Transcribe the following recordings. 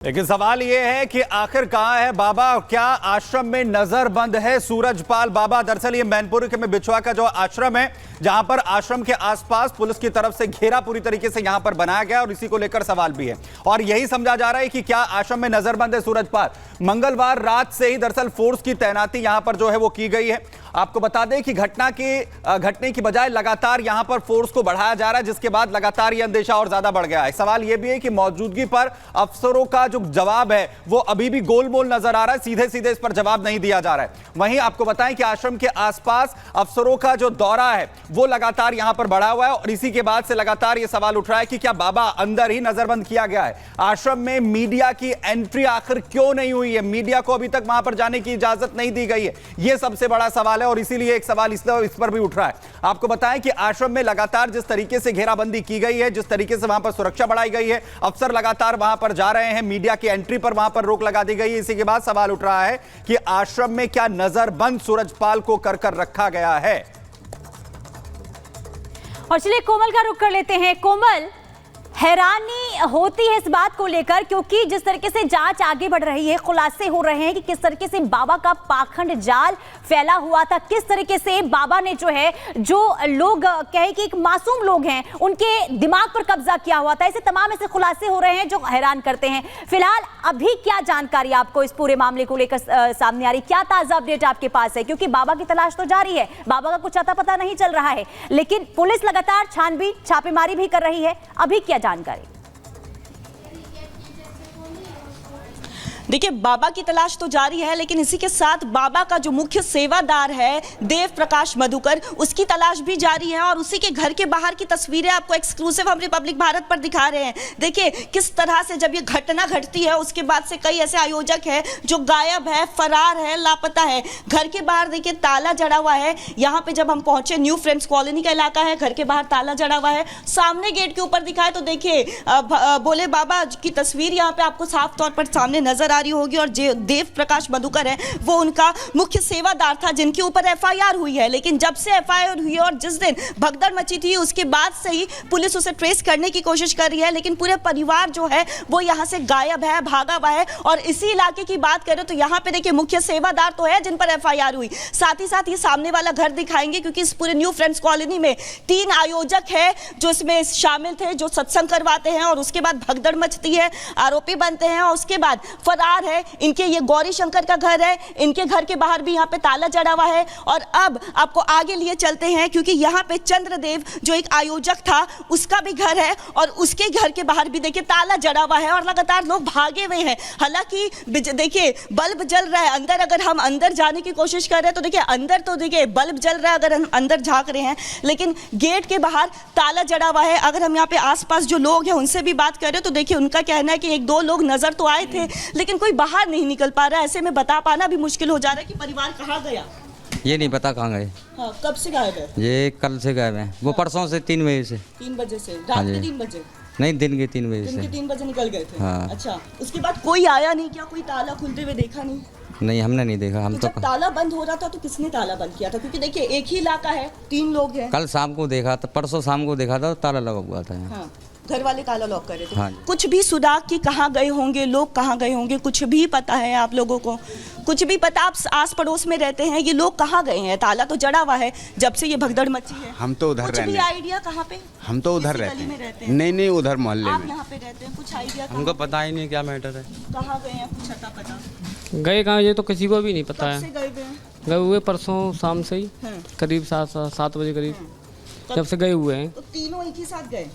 लेकिन सवाल यह है कि आखिर कहां है बाबा। क्या आश्रम में नजरबंद है सूरजपाल बाबा? दरअसल ये मैनपुरी में बिछवा का जो आश्रम है, जहां पर आश्रम के आसपास पुलिस की तरफ से घेरा पूरी तरीके से यहां पर बनाया गया और इसी को लेकर सवाल भी है और यही समझा जा रहा है कि क्या आश्रम में नजरबंद है सूरजपाल। मंगलवार रात से ही दरअसल फोर्स की तैनाती यहां पर जो है वो की गई है। आपको बता दें कि घटने की बजाय लगातार यहां पर फोर्स को बढ़ाया जा रहा है, जिसके बाद लगातार यह अंदेशा और ज्यादा बढ़ गया है। सवाल यह भी है कि मौजूदगी पर अफसरों का जो जवाब है वो अभी भी गोलमोल नजर आ रहा है, सीधे सीधे इस पर जवाब नहीं दिया जा रहा है। वहीं आपको बताएं कि आश्रम के आसपास अफसरों का जो दौरा है वो लगातार यहां पर बढ़ा हुआ है और इसी के बाद से लगातार यह सवाल उठ रहा है कि क्या बाबा अंदर ही नजरबंद किया गया है। आश्रम में मीडिया की एंट्री आखिर क्यों नहीं हुई है? मीडिया को अभी तक वहां पर जाने की इजाजत नहीं दी गई है, यह सबसे बड़ा सवाल है और इसीलिए एक सवाल इस पर भी उठ रहा है। आपको बताएं कि आश्रम में लगातार जिस तरीके से घेराबंदी की गई है, जिस तरीके से वहां पर सुरक्षा बढ़ाई गई है, अफसर लगातार वहां पर जा रहे हैं, मीडिया की एंट्री पर वहां पर रोक लगा दी गई है। इसी के बाद सवाल उठ रहा है कि आश्रम में क्या नजरबंद सूरजपाल को कर रखा गया है। और चलिए कोमल का रुख कर लेते हैं। कोमल, हैरानी होती है इस बात को लेकर क्योंकि जिस तरीके से जांच आगे बढ़ रही है, खुलासे हो रहे हैं कि किस तरीके से बाबा का पाखंड जाल फैला हुआ था, किस तरीके से बाबा ने जो लोग कहे कि एक मासूम लोग हैं उनके दिमाग पर कब्जा किया हुआ था। ऐसे तमाम ऐसे खुलासे हो रहे हैं जो हैरान करते हैं। फिलहाल अभी क्या जानकारी आपको इस पूरे मामले को लेकर सामने आ रही, क्या ताजा अपडेट आपके पास है? क्योंकि बाबा की तलाश तो जारी है, बाबा का कुछ अता पता नहीं चल रहा है, लेकिन पुलिस लगातार छानबीन छापेमारी भी कर रही है। अभी क्या जानकारी? देखिए, बाबा की तलाश तो जारी है, लेकिन इसी के साथ बाबा का जो मुख्य सेवादार है देव प्रकाश मधुकर, उसकी तलाश भी जारी है और उसी के घर के बाहर की तस्वीरें आपको एक्सक्लूसिव हम रिपब्लिक भारत पर दिखा रहे हैं। देखिए किस तरह से जब ये घटना घटती है उसके बाद से कई ऐसे आयोजक हैं जो गायब है, फरार है, लापता है। घर के बाहर देखिए ताला जड़ा हुआ है। यहाँ पे जब हम पहुंचे, न्यू फ्रेंड्स कॉलोनी का इलाका है, घर के बाहर ताला जड़ा हुआ है। सामने गेट के ऊपर दिखाए तो देखिए भोले बाबा की तस्वीर यहाँ पे आपको साफ तौर पर सामने नजर रही होगी और देव प्रकाश मधुकर है वो उनका मुख्य सेवादार था जिनके ऊपर एफआईआर हुई है। लेकिन जब से एफआईआर हुई और जिस दिन भगदड़ मची थी उसके बाद से ही पुलिस उसे ट्रेस करने की कोशिश कर रही है, लेकिन पूरे परिवार जो है वो यहां से गायब है, भागा हुआ है। और इसी इलाके की बात करें तो यहां पे देखिए मुख्य सेवादार तो है जिन पर एफआईआर हुई, साथ ही साथ ये सामने वाला घर दिखाएंगे क्योंकि इस पूरे न्यू फ्रेंड्स कॉलोनी में 3 आयोजक है जो इसमें शामिल थे, जो सत्संग करवाते हैं और उसके बाद भगदड़ मचती है, आरोपी बनते हैं और उसके बाद फरार है। इनके ये गौरी शंकर का घर है, इनके घर के बाहर भी यहाँ पे ताला जड़ा हुआ है। और अब आपको आगे लिए चलते हैं क्योंकि यहाँ पे चंद्रदेव जो एक आयोजक था उसका भी घर है और उसके घर के बाहर भी देखिए ताला जड़ा हुआ है और लगातार लोग भागे हुए हैं। हालांकि देखिए बल्ब जल रहा है अंदर, अगर हम अंदर जाने की कोशिश कर रहे हैं तो देखिए अंदर तो देखिए बल्ब जल रहा है अगर हम अंदर झांक रहे हैं, लेकिन गेट के बाहर ताला जड़ा हुआ है। अगर हम यहाँ पे आसपास जो लोग हैं उनसे भी बात कर रहे हैं तो देखिए उनका कहना है कि 1-2 लोग नजर तो आए थे लेकिन कोई बाहर नहीं निकल पा रहा है। ऐसे में बता पाना भी मुश्किल हो जा रहा है कि परिवार कहाँ गया। ये नहीं पता कहाँ गए। हाँ, कब से गायब है? ये कल से गायब है, वो परसों से 3 बजे से। 3 बजे से रात के 3 बजे? नहीं, दिन के 3 बजे से। दिन के 3 बजे निकल गए थे। हाँ। अच्छा, उसके बाद कोई आया नहीं क्या? कोई ताला खुलते हुए देखा नहीं? नहीं, हमने नहीं देखा। हम तो जब ताला बंद हो रहा था तो किसने ताला बंद किया था? क्योंकि देखिए एक ही इलाका है, 3 लोग हैं। कल शाम को देखा था, परसों शाम को देखा था, ताला लगा हुआ था। हाँ, घर वाले ताला लॉक कर रहे थे। हाँ। कुछ भी सुराग की कहाँ गए होंगे, लोग कहाँ गए होंगे, कुछ भी पता है आप लोगों को? कुछ भी पता? आप आस पड़ोस में रहते हैं, ये लोग कहाँ गए हैं? ताला तो जड़ा हुआ है जब से ये भगदड़ मची है। हम तो उधर रहते हैं। कुछ भी आइडिया कहाँ पे? हम तो उधर रहते हैं। नहीं, उधर मोहल्ले आप में। यहाँ पे रहते हैं, कुछ आइडिया? हमको पता ही नहीं क्या मैटर है। कहाँ गए हैं, कुछ अता पता? गए कहाँ ये तो किसी को भी नहीं पता कब है। से गए हुए हैं? गए हुए परसों शाम से ही, करीब 7 बजे करीब जब से गए हुए हैं। तो तीनों एक ही साथ गए?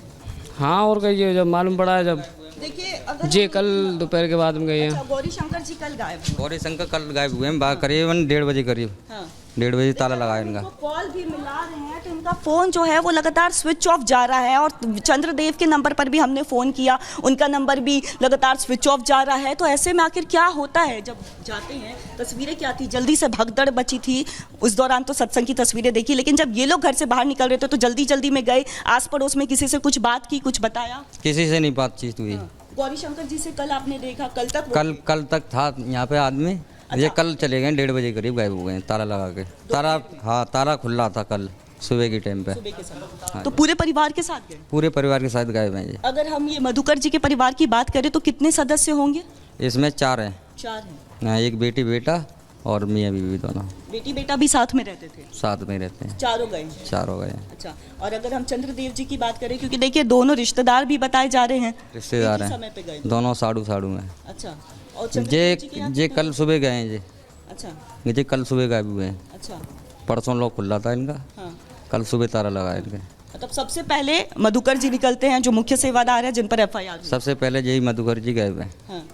हाँ, और गए जब मालूम पड़ा है जब देखिए अगर जे कल दोपहर के बाद में गए हैं। अच्छा, गौरी शंकर जी कल गायब हुए। गौरी शंकर कल गायब हुए हैं करीबन 1:30 बजे करीब। हाँ। 1:30 बजे ताला लगाया इनका। कॉल भी मिला रहे हैं तो इनका फोन जो है वो लगातार स्विच ऑफ जा रहा है और चंद्रदेव के नंबर पर भी हमने फ़ोन किया, उनका नंबर भी लगातार स्विच ऑफ जा रहा है। तो ऐसे में आखिर क्या होता है जब जाते हैं? तस्वीरें क्या थी, जल्दी से भगदड़ बची थी, उस दौरान तो सत्संग की तस्वीरें देखी, लेकिन जब ये लोग घर से बाहर निकल रहे थे तो जल्दी जल्दी में गए, आस पड़ोस में किसी से कुछ बात की, कुछ बताया? किसी से नहीं बातचीत हुई। गौरी शंकर जी से कल आपने देखा? कल तक था यहाँ पे आदमी। ये कल चले गए 1:30 बजे करीब गायब हो गए ताला लगा के। ताला खुला था कल सुबह के टाइम पे सुबह के समय। तो पूरे परिवार के साथ गए? पूरे परिवार के साथ गए हैं जी। अगर हम ये मधुकर जी के परिवार की बात करें तो कितने सदस्य होंगे? इसमें 4 हैं। 4 हैं। एक बेटी बेटा और मियाँ बीवी दोनों बेटी बेटा भी साथ में रहते थे? साथ में रहते हैं। चारों गए? चारों गए। अच्छा, और अगर हम चंद्रदेव जी की बात करें, क्योंकि देखिए दोनों रिश्तेदार भी बताए जा रहे हैं, रिश्तेदार एक ही हैं समय पे गए? दोनों साड़ू में। अच्छा, और चंद्रदेव जी के यहाँ जे कल सुबह गए हैं जी। अच्छा जे कल सुबह गायब हुए हैं। अच्छा, परसों लोग खुला था इनका, हाँ। कल सुबह ताला लगाया इनके। मतलब सबसे पहले मधुकर जी निकलते हैं जो मुख्य सेवादार है जिन पर FIR हुई। सबसे पहले यही मधुकर जी गए हुए, हाँ।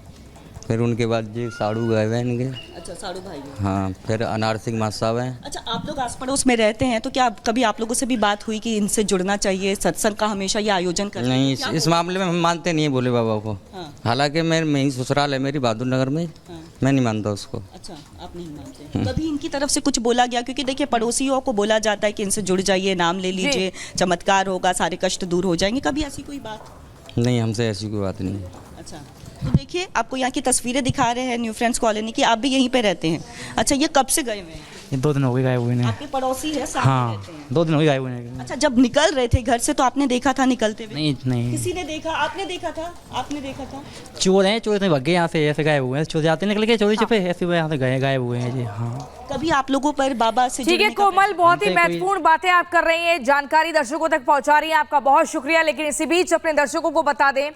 फिर उनके बाद जी साड़ू गए हुए हैं इनके। अच्छा, साड़ू भाई है। हाँ, फिर अनार सिंह मास साहब हैं। अच्छा, आप लोग आस पड़ोस में रहते हैं तो क्या कभी आप लोगों से भी बात हुई कि इनसे जुड़ना चाहिए, सत्संग का हमेशा ये आयोजन करते हैं? नहीं, क्या इस बोलते मामले में हम मानते नहीं है भोले बाबा को। हाँ। हालांकि मैं ही ससुराल है मेरी बहादुर नगर में, हाँ। मैं नहीं मानता उसको। अच्छा, आप नहीं मानते? कभी इनकी तरफ से कुछ बोला गया? क्योंकि देखिए पड़ोसियों को बोला जाता है कि इनसे जुड़ जाइए, नाम ले लीजिए, चमत्कार होगा, सारे कष्ट दूर हो जाएंगे। कभी ऐसी कोई बात? नहीं, हमसे ऐसी कोई बात नहीं है। अच्छा, तो देखिए आपको यहाँ की तस्वीरें दिखा रहे हैं न्यू फ्रेंड्स कॉलोनी की। आप भी यहीं पे रहते हैं? अच्छा, ये कब से गए हुए हैं? ये 2 दिन हो गए गायब हुए ने। आपके पड़ोसी है, साथ में हाँ, रहते हैं? 2 दिन हो गए गायब हुए ने। अच्छा, जब निकल रहे थे घर से तो आपने देखा था निकलते हुए? नहीं किसी ने देखा? आपने देखा था? आपने देखा था? चोर हैं, चोर भाग गए यहाँ से, ऐसे गायब हुए हैं। चोर जाते निकल के चोरी छुपे, ऐसे वो यहाँ से गए गायब हुए हैं जी। हाँ, कभी आप लोगों पर बाबा से ठीक है जुड़ने का कोमल, बहुत ही हमसे कोई- महत्वपूर्ण बातें आप कर रही हैं, जानकारी दर्शकों तक पहुंचा रही हैं, आपका बहुत शुक्रिया। लेकिन इसी बीच अपने दर्शकों को बता दें,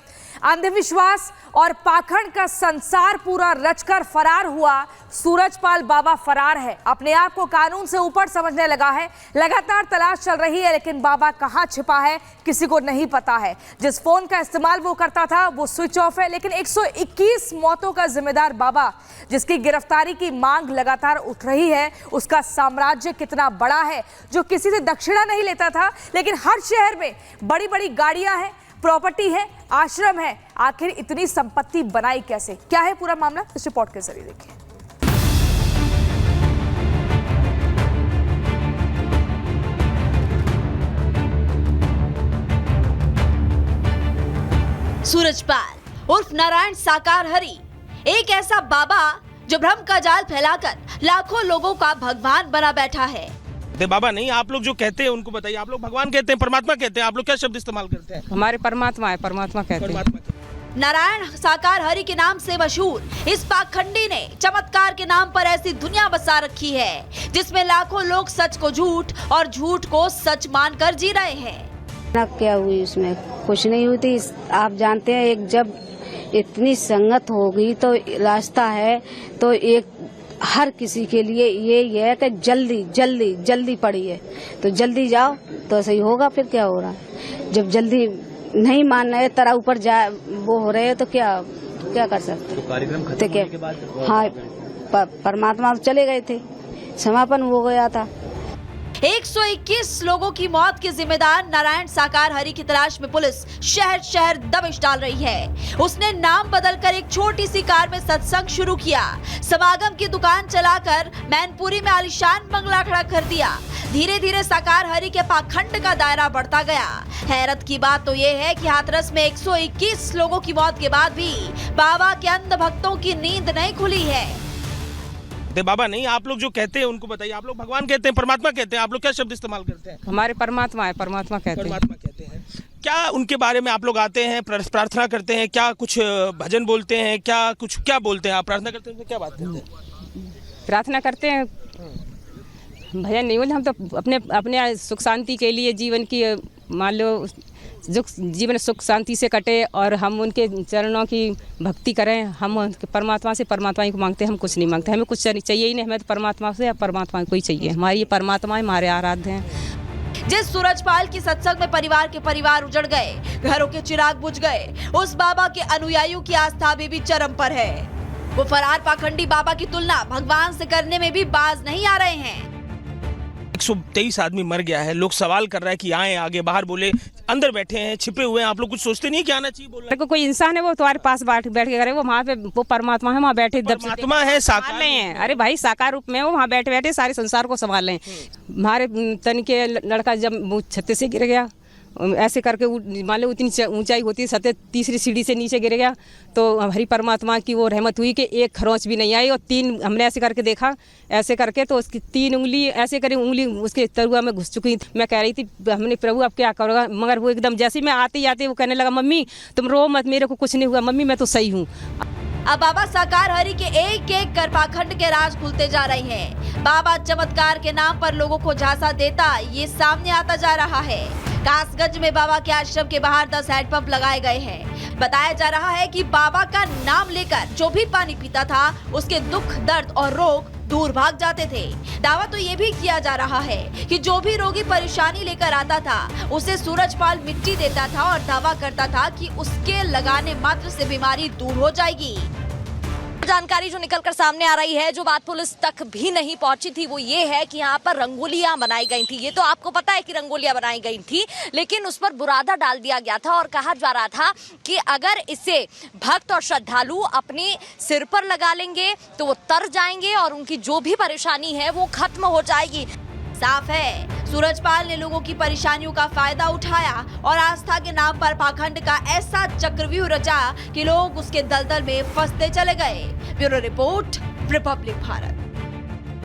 अंधविश्वास और पाखंड का संसार पूरा रचकर फरार हुआ सूरजपाल बाबा फरार है, अपने आप को कानून से ऊपर समझने लगा है। लगातार तलाश चल रही है लेकिन बाबा कहां छिपा है किसी को नहीं पता है। जिस फोन का इस्तेमाल वो करता था वो स्विच ऑफ है, लेकिन 121 मौतों का जिम्मेदार बाबा जिसकी गिरफ्तारी की मांग लगातार उठ रही है, उसका साम्राज्य कितना बड़ा है, जो किसी से दक्षिणा नहीं लेता था लेकिन हर शहर में बड़ी बड़ी गाड़ियां हैं, प्रॉपर्टी है, आश्रम है। आखिर इतनी संपत्ति बनाई कैसे? क्या है पूरा मामला, इस रिपोर्ट के जरिए देखिए। सूरजपाल उर्फ नारायण साकार हरि, एक ऐसा बाबा जो भ्रम का जाल फैलाकर लाखों लोगों का भगवान बना बैठा है। बाबा नहीं, आप लोग जो कहते हैं उनको बताइए। आप लोग भगवान कहते हैं, परमात्मा कहते हैं, आप लोग क्या शब्द इस्तेमाल करते हैं? हमारे परमात्मा है, परमात्मा कहते हैं। नारायण साकार हरि के नाम से मशहूर इस पाखंडी ने चमत्कार के नाम पर ऐसी दुनिया बसा रखी है जिसमें लाखों लोग सच को झूठ और झूठ को सच मानकर जी रहे हैं। क्या हुई उसमें? कुछ नहीं हुई थी। आप जानते हैं, एक जब इतनी संगत होगी तो रास्ता है तो एक हर किसी के लिए ये है कि जल्दी जल्दी जल्दी पड़ी है तो जल्दी जाओ तो सही होगा। फिर क्या हो रहा है, जब जल्दी नहीं मान रहे, तरह ऊपर जा वो हो रहे हैं तो क्या कर सकते? तो कार्यक्रम खत्म होने के बाद हाँ, परमात्मा चले गए थे, समापन हो गया था। 121 लोगों की मौत के जिम्मेदार नारायण साकार हरि की तलाश में पुलिस शहर शहर दबिश डाल रही है। उसने नाम बदलकर एक छोटी सी कार में सत्संग शुरू किया, समागम की दुकान चलाकर मैनपुरी में आलीशान बंगला खड़ा कर दिया। धीरे धीरे साकार हरि के पाखंड का दायरा बढ़ता गया। हैरत की बात तो ये है कि हाथरस में 121 लोगों की मौत के बाद भी बाबा के अंध भक्तों की नींद नहीं खुली है। बाबा नहीं, आप लोग जो कहते हैं उनको बताइए। आप लोग भगवान कहते हैं, परमात्मा कहते हैं, आप लोग क्या शब्द इस्तेमाल करते हैं? हमारे परमात्मा है, परमात्मा कहते हैं। परमात्मा कहते हैं। क्या उनके बारे में आप लोग आते हैं, प्रार्थना करते हैं? क्या कुछ भजन बोलते हैं? क्या बोलते हैं? आप प्रार्थना करते हैं, क्या बात करते हैं? प्रार्थना करते हैं, भजन नहीं बोलते हम तो अपने सुख शांति के लिए, जीवन की मान लो जीवन सुख शांति से कटे और हम उनके चरणों की भक्ति करें। हम परमात्मा से परमात्मा ही को मांगते हैं, हम कुछ नहीं मांगते, हमें कुछ चाहिए ही नहीं, हमें तो परमात्मा से परमात्मा को ही चाहिए। हमारी ये परमात्मा हमारे आराध्य हैं। जिस सूरजपाल की सत्संग में परिवार के परिवार उजड़ गए, घरों के चिराग बुझ गए, उस बाबा के अनुयायियों की आस्था अभी भी चरम पर है। वो फरार पाखंडी बाबा की तुलना भगवान से करने में भी बाज नहीं आ रहे हैं। 123 आदमी मर गया है, लोग सवाल कर रहे हैं कि आए आगे बाहर बोले, अंदर बैठे हैं, छिपे हुए हैं, आप लोग कुछ सोचते नहीं कि आना चाहिए? बोल रहे कोई इंसान है वो तुम्हारे पास बैठ के करे, वो वहाँ पे वो परमात्मा है, वहाँ बैठे परमात्मा है, साकार हैं। अरे भाई साकार रूप में वो वहाँ बैठे बैठे सारे संसार को संभाल रहे हैं। हमारे तन के लड़का जब छत्ते से गिर गया, ऐसे करके मान लो उतनी ऊंचाई होती है, सतह तीसरी सीढ़ी से नीचे गिर गया। तो हरी परमात्मा की वो रहमत हुई कि एक खरोंच भी नहीं आई। और 3 हमने ऐसे करके देखा, ऐसे करके तो उसकी 3 उंगली ऐसे करी, उंगली उसके तरुआ में घुस चुकी। मैं कह रही थी हमने प्रभु अब क्या करोगा, मगर वो एकदम जैसे मैं आते आते वो कहने लगा मम्मी तुम रो मत, मेरे को कुछ नहीं हुआ मम्मी, मैं तो सही हूँ। अब बाबा साकार हरि के एक एक कर पाखंड के राज खुलते जा रहे हैं। बाबा चमत्कार के नाम पर लोगों को झांसा देता ये सामने आता जा रहा है। कासगंज में बाबा के आश्रम के बाहर 10 हैंडपंप लगाए गए हैं। बताया जा रहा है कि बाबा का नाम लेकर जो भी पानी पीता था उसके दुख, दर्द और रोग दूर भाग जाते थे। दावा तो ये भी किया जा रहा है कि जो भी रोगी परेशानी लेकर आता था उसे सूरजपाल मिट्टी देता था और दावा करता था कि उसके लगाने मात्र से बीमारी दूर हो जाएगी। जानकारी जो निकलकर सामने आ रही है, जो बात पुलिस तक भी नहीं पहुंची थी, वो ये है कि यहाँ पर रंगोलियां बनाई गई थी। ये तो आपको पता है कि रंगोलियां बनाई गई थी, लेकिन उस पर बुरादा डाल दिया गया था और कहा जा रहा था कि अगर इसे भक्त और श्रद्धालु अपने सिर पर लगा लेंगे तो वो तर जाएंगे और उनकी जो भी परेशानी है वो खत्म हो जाएगी। साफ है सूरजपाल ने लोगों की परेशानियों का फायदा उठाया और आस्था के नाम पर पाखंड का ऐसा चक्रव्यूह रचा कि लोग उसके दलदल में फंसते चले गए। Bureau report, Republic Bharat.